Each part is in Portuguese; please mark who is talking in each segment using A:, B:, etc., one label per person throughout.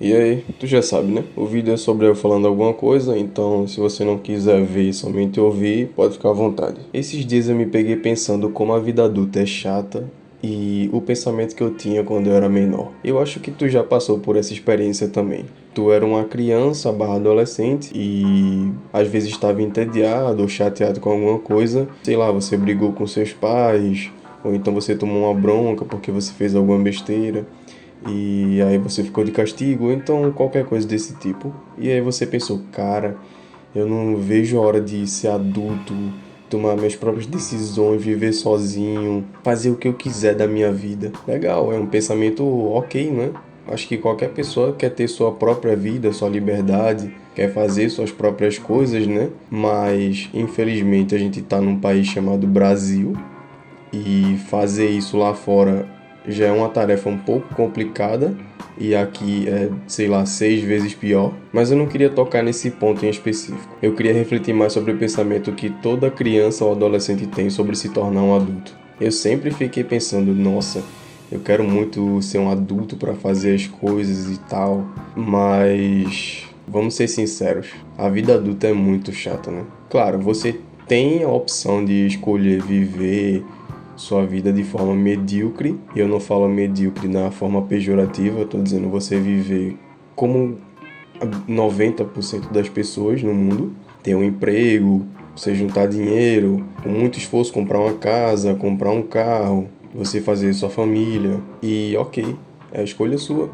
A: E aí, tu já sabe, né? O vídeo é sobre eu falando alguma coisa, então se você não quiser ver e somente ouvir, pode ficar à vontade. Esses dias eu me peguei pensando como a vida adulta é chata e o pensamento que eu tinha quando eu era menor. Eu acho que tu já passou por essa experiência também. Tu era uma criança barra adolescente e às vezes estava entediado ou chateado com alguma coisa. Sei lá, você brigou com seus pais, ou então você tomou uma bronca porque você fez alguma besteira e aí você ficou de castigo, ou então qualquer coisa desse tipo. E aí você pensou, cara, eu não vejo a hora de ser adulto, tomar minhas próprias decisões, viver sozinho, fazer o que eu quiser da minha vida. Legal, é um pensamento ok, né? Acho que qualquer pessoa quer ter sua própria vida, sua liberdade, quer fazer suas próprias coisas, né? Mas, infelizmente, a gente tá num país chamado Brasil e fazer isso lá fora já é uma tarefa um pouco complicada e aqui é, sei lá, 6 vezes pior. Mas eu não queria tocar nesse ponto em específico. Eu queria refletir mais sobre o pensamento que toda criança ou adolescente tem sobre se tornar um adulto. Eu sempre fiquei pensando, nossa, eu quero muito ser um adulto para fazer as coisas e tal, mas vamos ser sinceros, a vida adulta é muito chata, né? Claro, você tem a opção de escolher viver sua vida de forma medíocre, e eu não falo medíocre na forma pejorativa, eu tô dizendo você viver como 90% das pessoas no mundo, ter um emprego, você juntar dinheiro, com muito esforço comprar uma casa, comprar um carro, você fazer sua família, e ok, é a escolha sua.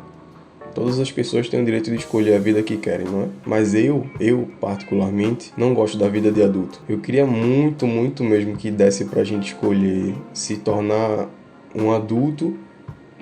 A: Todas as pessoas têm o direito de escolher a vida que querem, não é? Mas eu particularmente, não gosto da vida de adulto. Eu queria muito, muito mesmo que desse pra gente escolher se tornar um adulto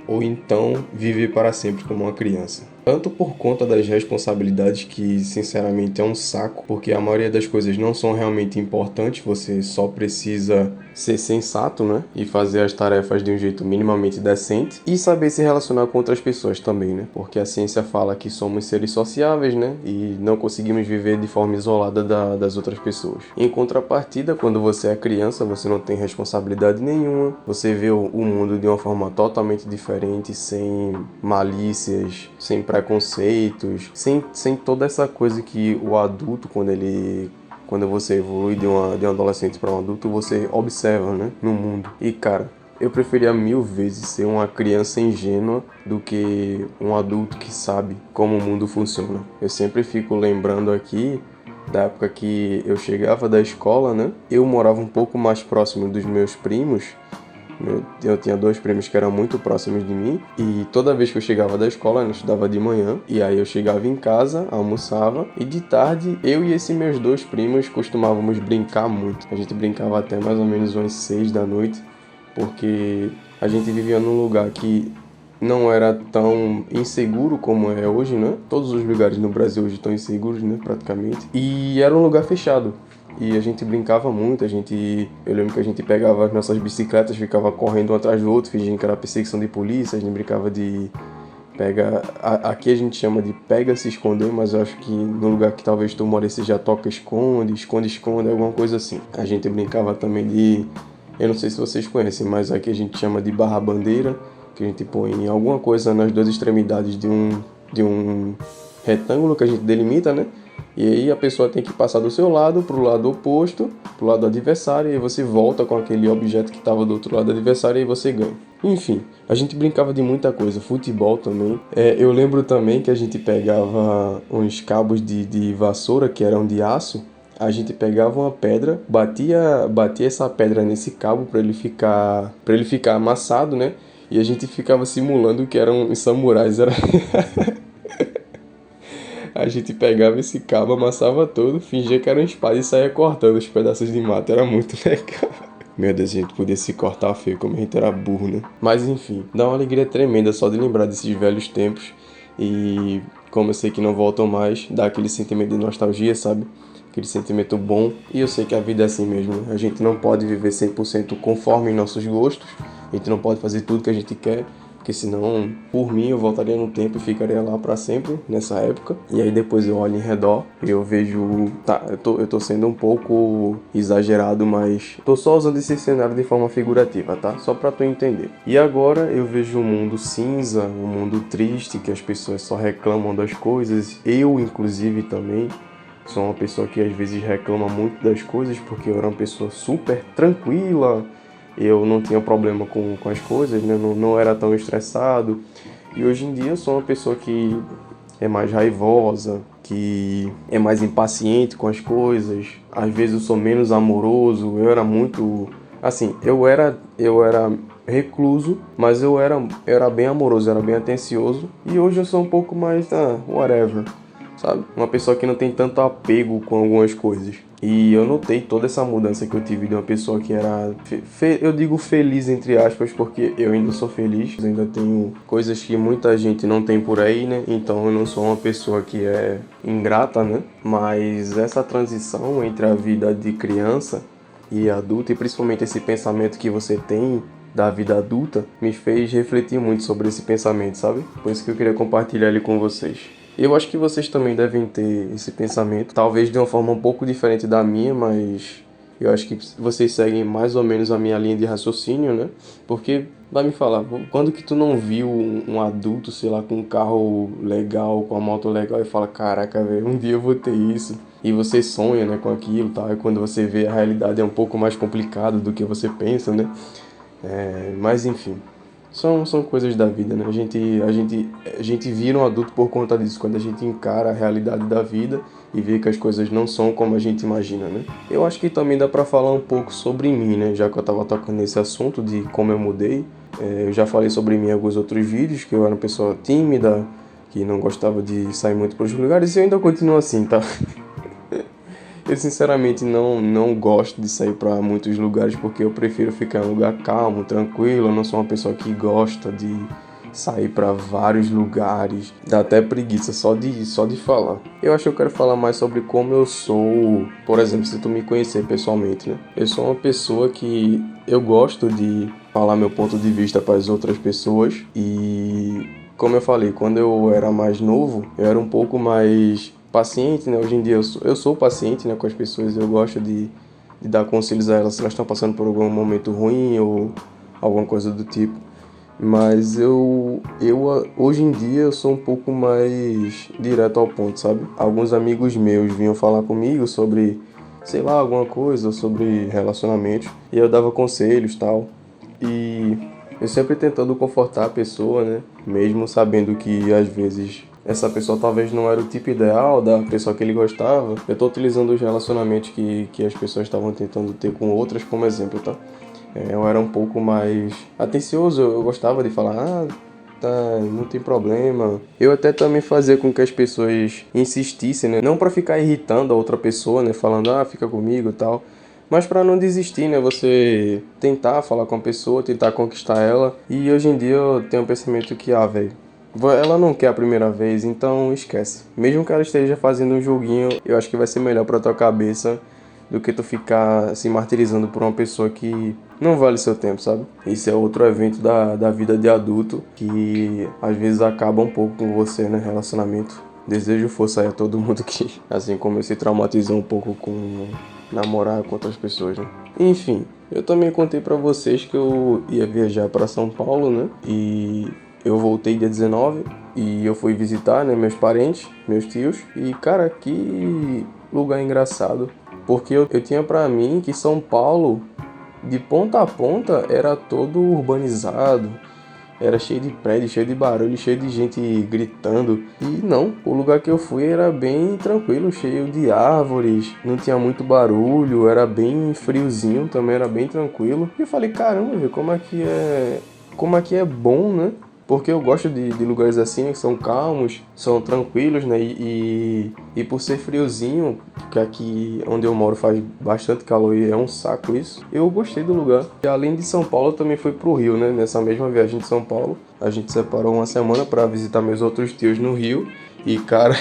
A: ou então viver para sempre como uma criança. Tanto por conta das responsabilidades, que sinceramente é um saco, porque a maioria das coisas não são realmente importantes, você só precisa ser sensato, né? E fazer as tarefas de um jeito minimamente decente e saber se relacionar com outras pessoas também, né? Porque a ciência fala que somos seres sociáveis, né? E não conseguimos viver de forma isolada das outras pessoas. Em contrapartida, quando você é criança, você não tem responsabilidade nenhuma, você vê o mundo de uma forma totalmente diferente, sem malícias, sem preconceitos, sem toda essa coisa que o adulto, quando você evolui de um adolescente para um adulto, você observa, né, no mundo. E cara, eu preferia 1000 vezes ser uma criança ingênua do que um adulto que sabe como o mundo funciona. Eu sempre fico lembrando aqui da época que eu chegava da escola, né? Eu morava um pouco mais próximo dos meus primos. Eu tinha dois primos que eram muito próximos de mim, e toda vez que eu chegava da escola, eu estudava de manhã, e aí eu chegava em casa, almoçava, e de tarde eu e esses meus dois primos costumávamos brincar muito. A gente brincava até mais ou menos umas 6 da noite, porque a gente vivia num lugar que não era tão inseguro como é hoje, né? Todos os lugares no Brasil hoje estão inseguros, né? Praticamente. E era um lugar fechado. E a gente brincava muito, eu lembro que a gente pegava as nossas bicicletas, ficava correndo um atrás do outro, fingindo que era perseguição de polícia, a gente brincava de aqui a gente chama de pega se esconder, mas eu acho que no lugar que talvez tu more já toca esconde, esconde, esconde, alguma coisa assim. A gente brincava também eu não sei se vocês conhecem, mas aqui a gente chama de barra bandeira, que a gente põe alguma coisa nas duas extremidades de um retângulo que a gente delimita, né? E aí a pessoa tem que passar do seu lado para o lado oposto, para o lado adversário, e aí você volta com aquele objeto que estava do outro lado adversário e aí você ganha. Enfim, a gente brincava de muita coisa, futebol também. Eu lembro também que a gente pegava uns cabos de vassoura que eram de aço. A gente pegava uma pedra, batia essa pedra nesse cabo para ele ficar amassado, né? E a gente ficava simulando que eram os samurais. A gente pegava esse cabo, amassava todo, fingia que era uma espada e saía cortando os pedaços de mato. Era muito legal. Meu Deus, a gente podia se cortar feio, como a gente era burro, né? Mas enfim, dá uma alegria tremenda só de lembrar desses velhos tempos. E como eu sei que não voltam mais, dá aquele sentimento de nostalgia, sabe? Aquele sentimento bom. E eu sei que a vida é assim mesmo, né? A gente não pode viver 100% conforme nossos gostos. A gente não pode fazer tudo que a gente quer. Porque senão, por mim, eu voltaria no tempo e ficaria lá pra sempre, nessa época. E aí depois eu olho em redor e eu vejo... Tá, eu tô sendo um pouco exagerado, mas tô só usando esse cenário de forma figurativa, tá? Só pra tu entender. E agora eu vejo um mundo cinza, um mundo triste, que as pessoas só reclamam das coisas. Eu, inclusive, também sou uma pessoa que às vezes reclama muito das coisas, porque eu era uma pessoa super tranquila, eu não tinha problema com as coisas, né? Não era tão estressado. E hoje em dia eu sou uma pessoa que é mais raivosa, que é mais impaciente com as coisas. Às vezes eu sou menos amoroso, eu era muito... Assim, eu era recluso, mas eu era bem amoroso, era bem atencioso. E hoje eu sou um pouco mais, whatever, sabe? Uma pessoa que não tem tanto apego com algumas coisas. E eu notei toda essa mudança que eu tive de uma pessoa que era, eu digo feliz entre aspas, porque eu ainda sou feliz, ainda tenho coisas que muita gente não tem por aí, né? Então eu não sou uma pessoa que é ingrata, né? Mas essa transição entre a vida de criança e adulta, e principalmente esse pensamento que você tem da vida adulta, me fez refletir muito sobre esse pensamento, sabe? Por isso que eu queria compartilhar ele com vocês. Eu acho que vocês também devem ter esse pensamento, talvez de uma forma um pouco diferente da minha, mas eu acho que vocês seguem mais ou menos a minha linha de raciocínio, né? Porque, vai me falar, quando que tu não viu um adulto, sei lá, com um carro legal, com uma moto legal e fala, caraca, velho, um dia eu vou ter isso. E você sonha, né, com aquilo, tá? E quando você vê a realidade é um pouco mais complicado do que você pensa, né? Mas enfim, são coisas da vida, né? A gente vira um adulto por conta disso, quando a gente encara a realidade da vida e vê que as coisas não são como a gente imagina, né? Eu acho que também dá pra falar um pouco sobre mim, né? Já que eu tava tocando nesse assunto de como eu mudei. Eu já falei sobre mim em alguns outros vídeos, que eu era uma pessoa tímida, que não gostava de sair muito para os lugares, e eu ainda continuo assim, tá? Eu sinceramente não gosto de sair para muitos lugares porque eu prefiro ficar em um lugar calmo, tranquilo. Eu não sou uma pessoa que gosta de sair para vários lugares. Dá até preguiça só de falar. Eu acho que eu quero falar mais sobre como eu sou, por exemplo, se tu me conhecer pessoalmente, né? Eu sou uma pessoa que eu gosto de falar meu ponto de vista para as outras pessoas e, como eu falei, quando eu era mais novo, eu era um pouco mais paciente, né? Hoje em dia eu sou paciente, né, com as pessoas. Eu gosto de dar conselhos a elas se elas estão passando por algum momento ruim ou alguma coisa do tipo. Mas hoje em dia eu sou um pouco mais direto ao ponto, sabe? Alguns amigos meus vinham falar comigo sobre, sei lá, alguma coisa, sobre relacionamentos, e eu dava conselhos, tal. E eu sempre tentando confortar a pessoa, né? Mesmo sabendo que às vezes essa pessoa talvez não era o tipo ideal da pessoa que ele gostava. Eu tô utilizando os relacionamentos que as pessoas estavam tentando ter com outras como exemplo, tá? Eu era um pouco mais atencioso, eu gostava de falar, tá, não tem problema. Eu até também fazia com que as pessoas insistissem, né? Não pra ficar irritando a outra pessoa, né? Falando, fica comigo e tal. Mas pra não desistir, né? Você tentar falar com a pessoa, tentar conquistar ela. E hoje em dia eu tenho um pensamento que, velho, ela não quer a primeira vez, então esquece. Mesmo que ela esteja fazendo um joguinho, eu acho que vai ser melhor pra tua cabeça do que tu ficar se martirizando por uma pessoa que não vale seu tempo, sabe? Esse é outro evento da vida de adulto que às vezes acaba um pouco com você, né? Relacionamento. Desejo força aí a todo mundo que, assim como eu, se traumatizou um pouco com namorar com outras pessoas, né? Enfim, eu também contei pra vocês que eu ia viajar pra São Paulo, né? E eu voltei dia 19 e eu fui visitar, né, meus parentes, meus tios. E, cara, que lugar engraçado. Porque eu tinha pra mim que São Paulo, de ponta a ponta, era todo urbanizado. Era cheio de prédio, cheio de barulho, cheio de gente gritando. E não, o lugar que eu fui era bem tranquilo, cheio de árvores, não tinha muito barulho, era bem friozinho, também era bem tranquilo. E eu falei, caramba, velho, como aqui é bom, né? Porque eu gosto de lugares assim, que são calmos, são tranquilos, né? E por ser friozinho, que aqui onde eu moro faz bastante calor e é um saco isso, eu gostei do lugar. E além de São Paulo, eu também fui pro Rio, né? Nessa mesma viagem de São Paulo, a gente separou uma semana para visitar meus outros tios no Rio. E, cara,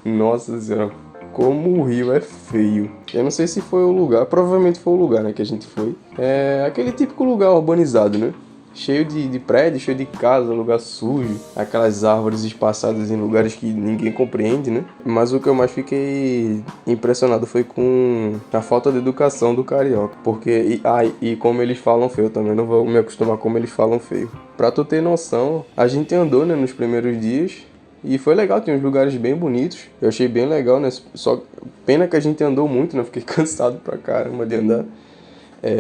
A: nossa senhora, como o Rio é feio. Eu não sei se foi o lugar, provavelmente foi o lugar, né, que a gente foi. É aquele típico lugar urbanizado, né? cheio de prédio, cheio de casa, lugar sujo, aquelas árvores espaçadas em lugares que ninguém compreende, né? Mas o que eu mais fiquei impressionado foi com a falta de educação do carioca, porque e como eles falam feio, eu também não vou me acostumar como eles falam feio. Pra tu ter noção, a gente andou, né, nos primeiros dias. E foi legal, tem uns lugares bem bonitos. Eu achei bem legal, né? Só pena que a gente andou muito, né? Fiquei cansado pra caramba de andar.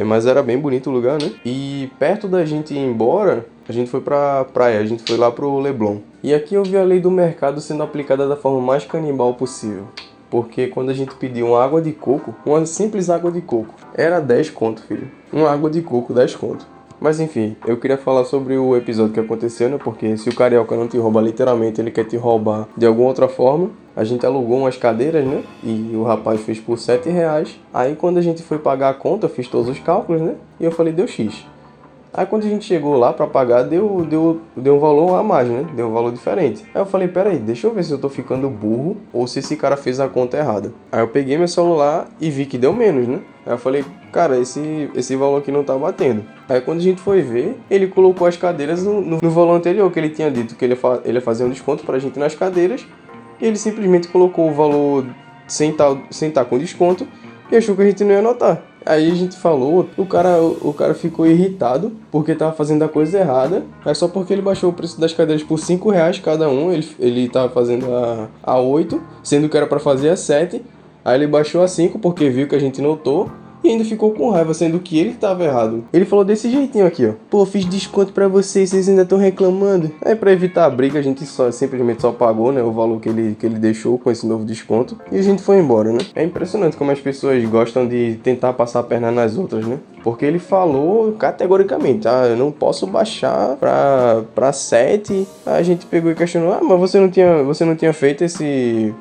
A: Mas era bem bonito o lugar, né? E perto da gente ir embora, a gente foi pra praia, a gente foi lá pro Leblon. E aqui eu vi a lei do mercado sendo aplicada da forma mais canibal possível. Porque quando a gente pediu uma água de coco, uma simples água de coco, era 10 conto, filho. Uma água de coco, 10 conto. Mas enfim, eu queria falar sobre o episódio que aconteceu, né? Porque se o carioca não te rouba literalmente, ele quer te roubar de alguma outra forma. A gente alugou umas cadeiras, né? E o rapaz fez por R$7. Aí quando a gente foi pagar a conta, eu fiz todos os cálculos, né? E eu falei, deu X. Aí quando a gente chegou lá pra pagar, deu um valor a mais, né? Deu um valor diferente. Aí eu falei, peraí, deixa eu ver se eu tô ficando burro ou se esse cara fez a conta errada. Aí eu peguei meu celular e vi que deu menos, né? Aí eu falei, cara, esse valor aqui não tá batendo. Aí quando a gente foi ver, ele colocou as cadeiras no valor anterior, que ele tinha dito que ele ia fazer um desconto pra gente nas cadeiras. E ele simplesmente colocou o valor sem tá com desconto e achou que a gente não ia notar. Aí a gente falou, o cara ficou irritado porque tava fazendo a coisa errada. Mas só porque ele baixou o preço das cadeiras por R$5 cada um, ele tava fazendo a 8, sendo que era pra fazer a 7. Aí ele baixou a 5 porque viu que a gente notou. E ainda ficou com raiva, sendo que ele tava errado. Ele falou desse jeitinho aqui, ó. Pô, fiz desconto pra vocês ainda estão reclamando. Aí pra evitar a briga, a gente simplesmente só pagou, né, o valor que ele deixou com esse novo desconto. E a gente foi embora, né. É impressionante como as pessoas gostam de tentar passar a perna nas outras, né. Porque ele falou categoricamente, eu não posso baixar pra 7. Aí a gente pegou e questionou, mas você não tinha feito esse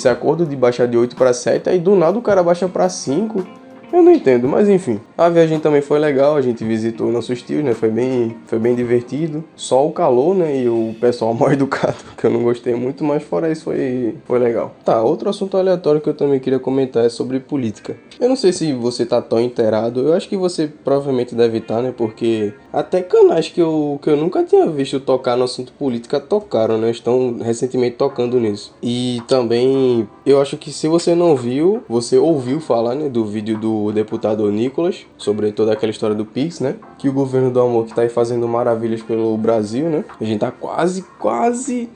A: acordo de baixar de 8 pra 7. Aí do nada o cara baixa pra 5. Eu não entendo, mas enfim. A viagem também foi legal, a gente visitou nossos tios, né? Foi bem divertido. Só o calor, né? E o pessoal mal educado, que eu não gostei muito, mas fora isso foi legal. Tá, outro assunto aleatório que eu também queria comentar é sobre política. Eu não sei se você tá tão inteirado, eu acho que você provavelmente deve estar, né? Porque até canais que eu nunca tinha visto tocar no assunto política tocaram, né? Estão recentemente tocando nisso. E também, eu acho que se você não viu, você ouviu falar, né? Do vídeo do deputado Nicolas, sobre toda aquela história do Pix, né? Que o governo do amor que tá aí fazendo maravilhas pelo Brasil, né? A gente tá quase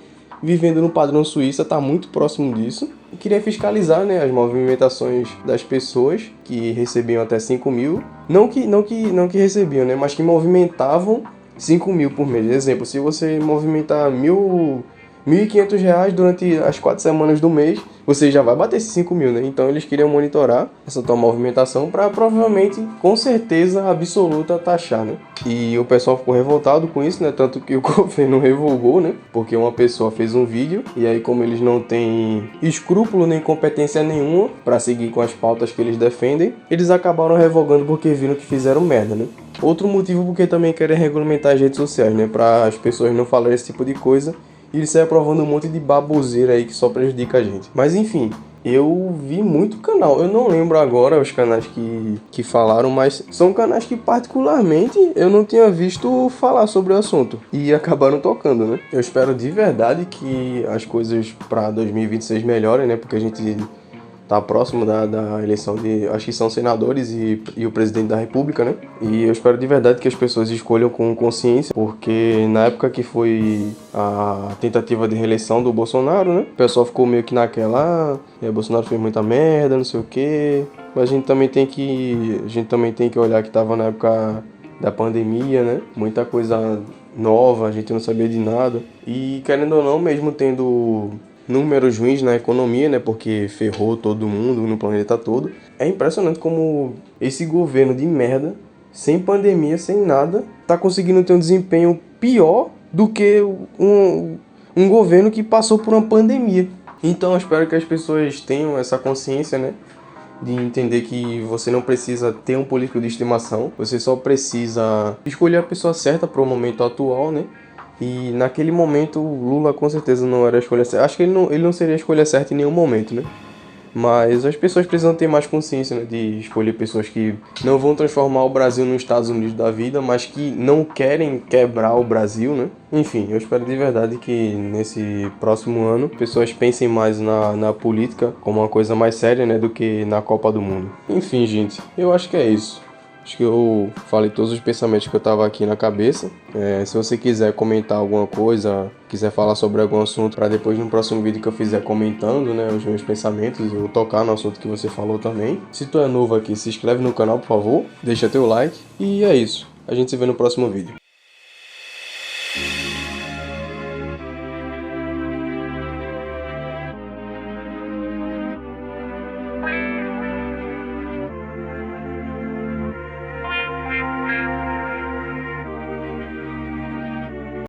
A: vivendo no padrão Suíça, tá muito próximo disso. E queria fiscalizar, né, as movimentações das pessoas que recebiam até 5 mil. Não que recebiam, né? Mas que movimentavam 5 mil por mês. Exemplo, se você movimentar R$1.500 durante as 4 semanas do mês, você já vai bater esses 5 mil, né? Então eles queriam monitorar essa tua movimentação para provavelmente, com certeza absoluta, taxar, né? E o pessoal ficou revoltado com isso, né? Tanto que o governo revogou, né? Porque uma pessoa fez um vídeo e aí, como eles não têm escrúpulo nem competência nenhuma para seguir com as pautas que eles defendem, eles acabaram revogando porque viram que fizeram merda, né? Outro motivo porque também querem regulamentar as redes sociais, né? Para as pessoas não falarem esse tipo de coisa. E ele sai aprovando um monte de baboseira aí que só prejudica a gente. Mas enfim, eu vi muito canal. Eu não lembro agora os canais que falaram, mas são canais que particularmente eu não tinha visto falar sobre o assunto. E acabaram tocando, né? Eu espero de verdade que as coisas para 2026 melhorem, né? Porque a gente tá próximo da eleição de, acho que são senadores e o presidente da república, né? E eu espero de verdade que as pessoas escolham com consciência, porque na época que foi a tentativa de reeleição do Bolsonaro, né? O pessoal ficou meio que naquela, o Bolsonaro fez muita merda, não sei o quê. Mas a gente também tem que olhar que tava na época da pandemia, né? Muita coisa nova, a gente não sabia de nada. E querendo ou não, mesmo tendo números ruins na economia, né, porque ferrou todo mundo no planeta todo. É impressionante como esse governo de merda, sem pandemia, sem nada, tá conseguindo ter um desempenho pior do que um governo que passou por uma pandemia. Então eu espero que as pessoas tenham essa consciência, né, de entender que você não precisa ter um político de estimação, você só precisa escolher a pessoa certa para o momento atual, né. E naquele momento o Lula com certeza não era a escolha certa. Acho que ele não seria a escolha certa em nenhum momento, né? Mas as pessoas precisam ter mais consciência, né, de escolher pessoas que não vão transformar o Brasil nos Estados Unidos da vida, mas que não querem quebrar o Brasil, né? Enfim, eu espero de verdade que nesse próximo ano pessoas pensem mais na política como uma coisa mais séria, né, do que na Copa do Mundo. Enfim, gente, eu acho que é isso. Acho que eu falei todos os pensamentos que eu tava aqui na cabeça. Se você quiser comentar alguma coisa, quiser falar sobre algum assunto, para depois no próximo vídeo que eu fizer comentando, né, os meus pensamentos, eu tocar no assunto que você falou também. Se tu é novo aqui, se inscreve no canal, por favor, deixa teu like e é isso. A gente se vê no próximo vídeo.